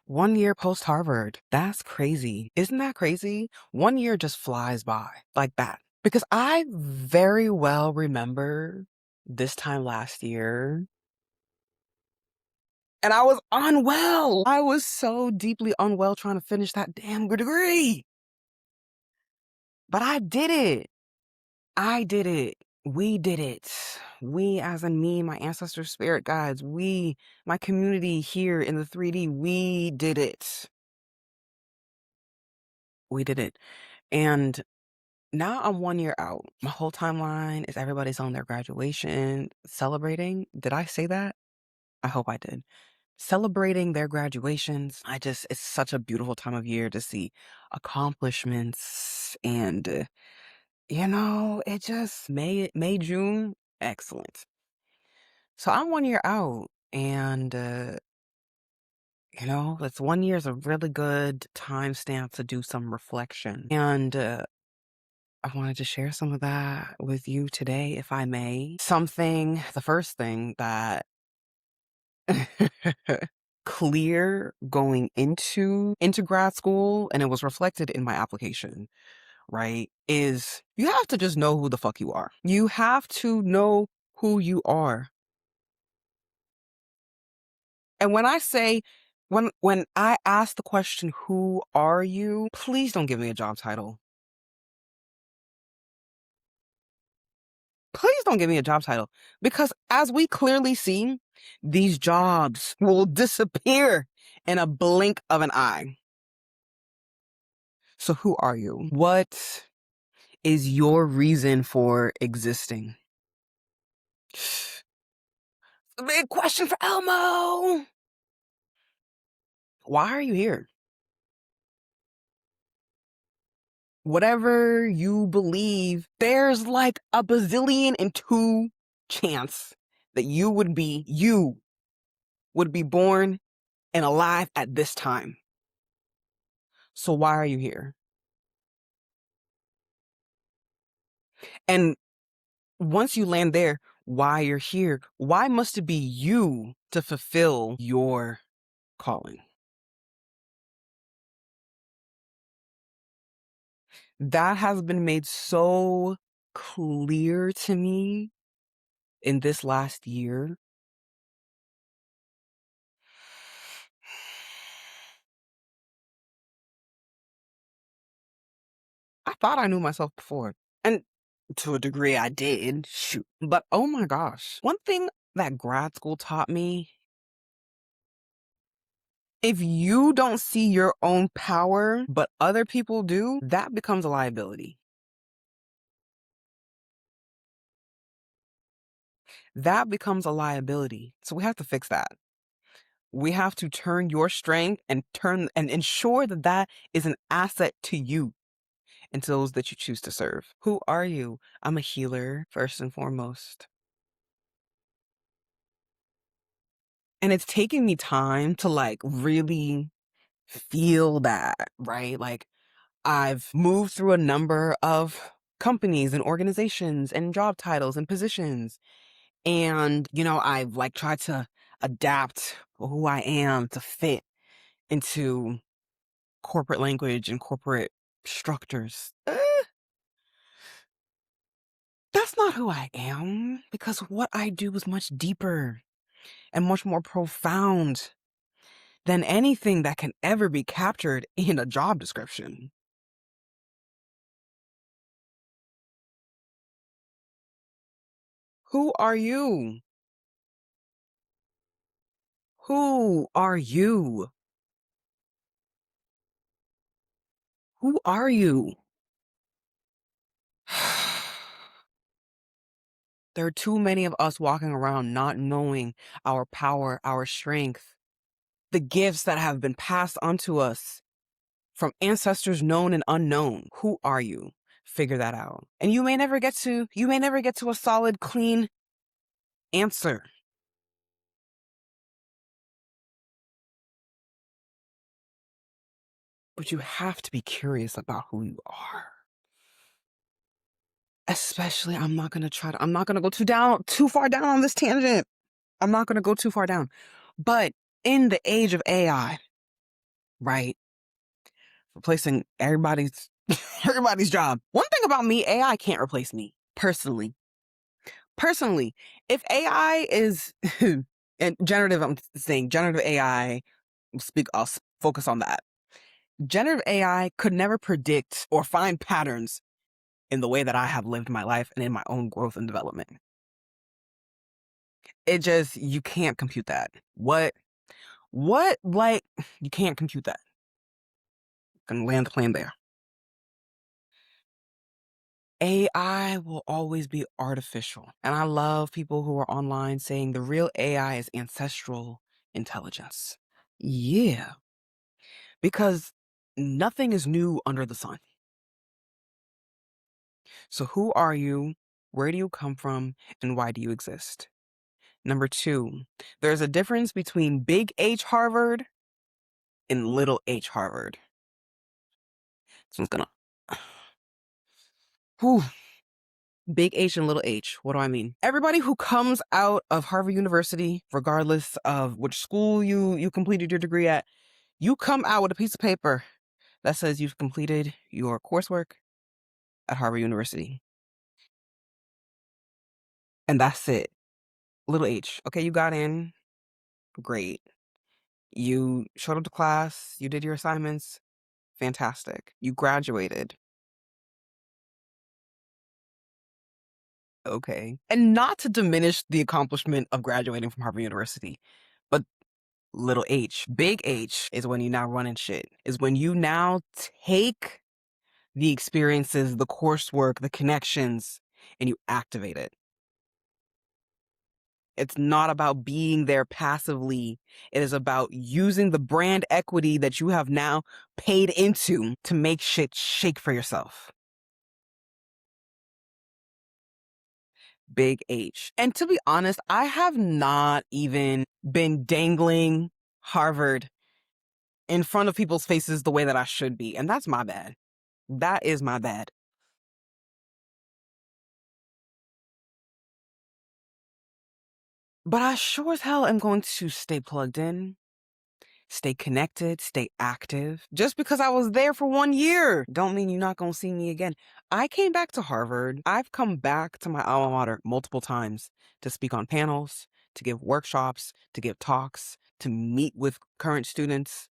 1 year post Harvard. That's crazy. Isn't that crazy? 1 year just flies by like that. Because I very well remember this time last year, and I was unwell. I was so deeply unwell trying to finish that damn degree. But I did it. I did it. We did it. We, as in me, my ancestor spirit guides, we, my community here in the 3D, we did it. We did it. And now I'm 1 year out. My whole timeline is everybody's on their graduation, celebrating. Did I say that? I hope I did. Celebrating their graduations. It's such a beautiful time of year to see accomplishments and, it just May, June, excellent. So I'm 1 year out and, that's 1 year is a really good timestamp to do some reflection. And, I wanted to share some of that with you today, if I may. The first thing that clear going into grad school, and it was reflected in my application, right, is you have to just know who the fuck you are. You have to know who you are. And when I ask the question, who are you? Please don't give me a job title. Please don't give me a job title, because as we clearly see, these jobs will disappear in a blink of an eye. So who are you? What is your reason for existing? The big question for Elmo. Why are you here? Whatever you believe, there's like a bazillion and two chance that you would be born and alive at this time. So why are you here? And once you land there, why you're here, why must it be you to fulfill your calling? That has been made so clear to me in this last year. I thought I knew myself before, and to a degree I did, shoot. But oh my gosh, one thing that grad school taught me, if you don't see your own power, but other people do, that becomes a liability. That becomes a liability. So we have to fix that. We have to turn your strength and ensure that that is an asset to you and to those that you choose to serve. Who are you? I'm a healer, first and foremost. And it's taking me time to like really feel that, right? Like I've moved through a number of companies and organizations and job titles and positions. And, I've like tried to adapt who I am to fit into corporate language and corporate structures. That's not who I am, because what I do is much deeper and much more profound than anything that can ever be captured in a job description. Who are you? Who are you? Who are you? There are too many of us walking around not knowing our power, our strength, the gifts that have been passed onto us from ancestors known and unknown. Who are you? Figure that out. And you may never get to a solid, clean answer. But you have to be curious about who you are. Especially, I'm not going to go too far down on this tangent. I'm not going to go too far down. But in the age of AI, right? Replacing everybody's everybody's job. One thing about me, AI can't replace me personally. Personally, if AI is and generative, I'm saying generative AI. I'll focus on that. Generative AI could never predict or find patterns in the way that I have lived my life and in my own growth and development. You can't compute that. Like, you can't compute that. Gonna land the plane there. AI will always be artificial. And I love people who are online saying the real AI is ancestral intelligence. Yeah, because nothing is new under the sun. So who are you? Where do you come from? And why do you exist? Number two, there's a difference between big H Harvard and little H Harvard. So I'm gonna. Whew. Big H and little h. What do I mean? Everybody who comes out of Harvard University, regardless of which school you completed your degree at, you come out with a piece of paper that says you've completed your coursework at Harvard University. And that's it. Little h. Okay, you got in. Great. You showed up to class. You did your assignments. Fantastic. You graduated. Okay. And not to diminish the accomplishment of graduating from Harvard University, but little h, big H is when you now running shit, is when you now take the experiences, the coursework, the connections, and you activate it. It's not about being there passively. It is about using the brand equity that you have now paid into to make shit shake for yourself. Big H. And to be honest, I have not even been dangling Harvard in front of people's faces the way that I should be. And that's my bad. That is my bad. But I sure as hell am going to stay plugged in, stay connected, stay active. Just because I was there for 1 year, don't mean you're not going to see me again. I came back to Harvard. I've come back to my alma mater multiple times to speak on panels, to give workshops, to give talks, to meet with current students,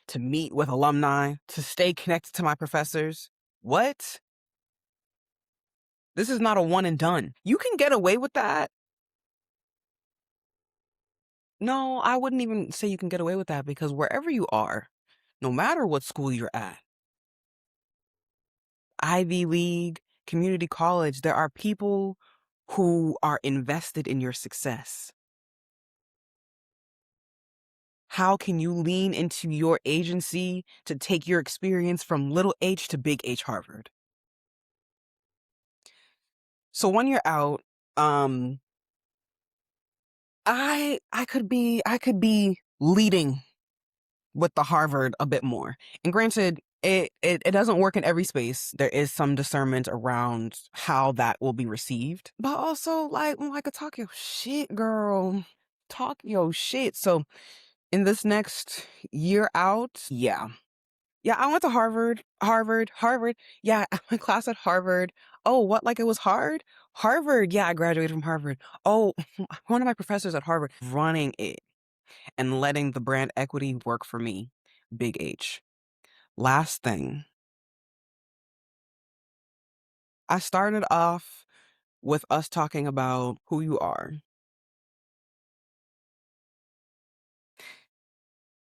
to meet with alumni, to stay connected to my professors. What? This is not a one and done. You can get away with that. No, I wouldn't even say you can get away with that because wherever you are, no matter what school you're at, Ivy League, community college, there are people who are invested in your success. How can you lean into your agency to take your experience from little H to big H Harvard? So when you're out, I could be leading with the Harvard a bit more. And granted, it doesn't work in every space. There is some discernment around how that will be received. But also like a talk your shit, girl. Talk your shit. So in this next year out, yeah. Yeah, I went to Harvard. Yeah, I went class at Harvard. Oh, what? Like it was hard? Harvard. Yeah, I graduated from Harvard. Oh, one of my professors at Harvard running it and letting the brand equity work for me. Big H. Last thing, I started off with us talking about who you are.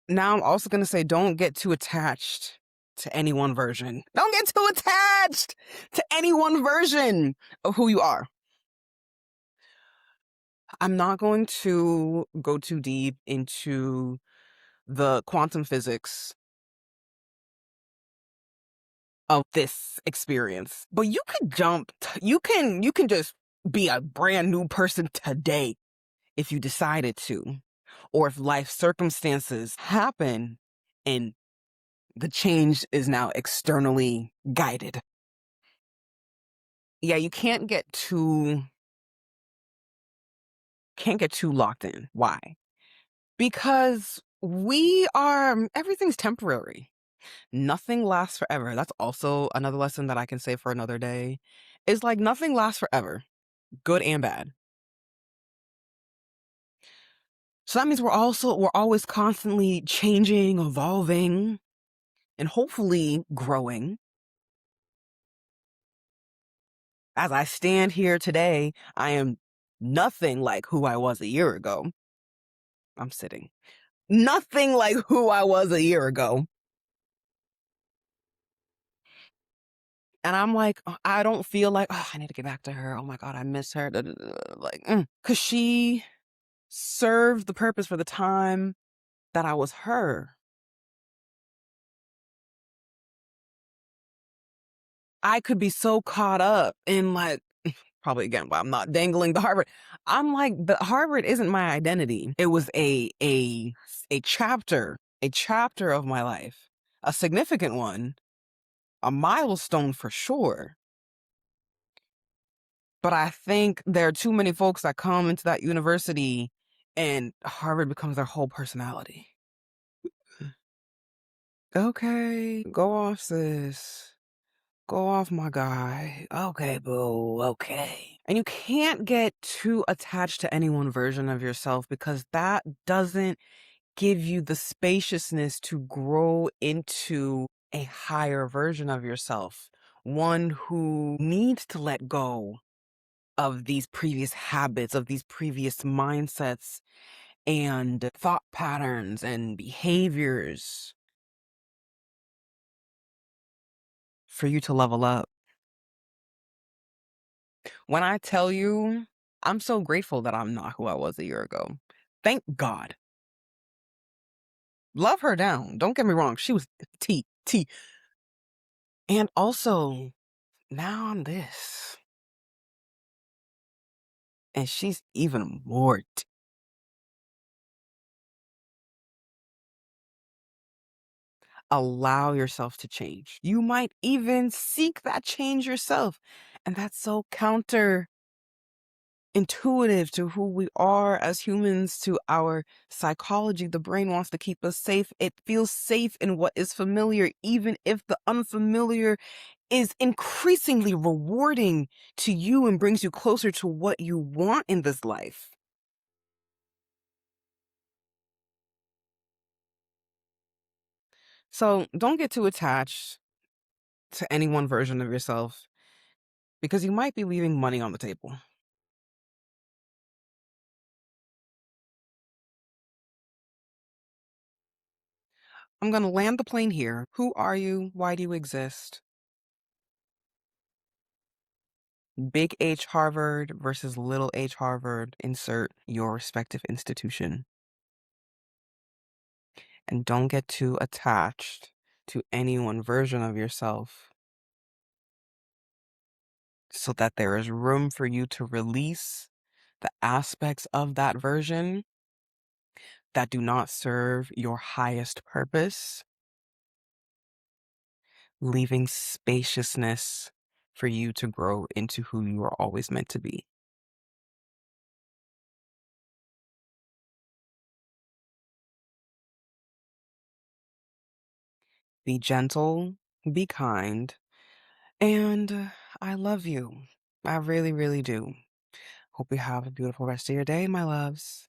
Now I'm also going to say don't get too attached to any one version. Don't get too attached to any one version of who you are. I'm not going to go too deep into the quantum physics of this experience, but you could you can just be a brand new person today if you decided to, or if life circumstances happen and the change is now externally guided. Yeah, you can't get too locked in. Why? Because everything's temporary. Nothing lasts forever. That's also another lesson that I can say for another day. Is like nothing lasts forever, good and bad. So that means we're always constantly changing, evolving, and hopefully growing. As I stand here today, I am nothing like who I was a year ago. I'm sitting. Nothing like who I was a year ago. And I'm like, I don't feel like, oh, I need to get back to her. Oh my God, I miss her. Da, da, da, da," like, because she served the purpose for the time that I was her. I could be so caught up in like, probably again, why I'm not dangling the Harvard. I'm like, the Harvard isn't my identity. It was a chapter of my life, a significant one, a milestone for sure. But I think there are too many folks that come into that university and Harvard becomes their whole personality. Okay, go off, sis. Go off, my guy. Okay, boo. Okay. And you can't get too attached to any one version of yourself because that doesn't give you the spaciousness to grow into a higher version of yourself. One who needs to let go of these previous habits, of these previous mindsets and thought patterns and behaviors for you to level up. When I tell you, I'm so grateful that I'm not who I was a year ago. Thank God. Love her down. Don't get me wrong. She was T, T. And also, now I'm this. And she's even more T. Allow yourself to change. You might even seek that change yourself. And that's so intuitive to who we are as humans, to our psychology. The brain wants to keep us safe. It feels safe in what is familiar, even if the unfamiliar is increasingly rewarding to you and brings you closer to what you want in this life. So don't get too attached to any one version of yourself because you might be leaving money on the table. I'm going to land the plane here. Who are you? Why do you exist? Big H Harvard versus little h Harvard. Insert your respective institution. And don't get too attached to any one version of yourself so that there is room for you to release the aspects of that version that do not serve your highest purpose, leaving spaciousness for you to grow into who you are always meant to be. Be gentle, be kind, and I love you. I really, really do. Hope you have a beautiful rest of your day, my loves.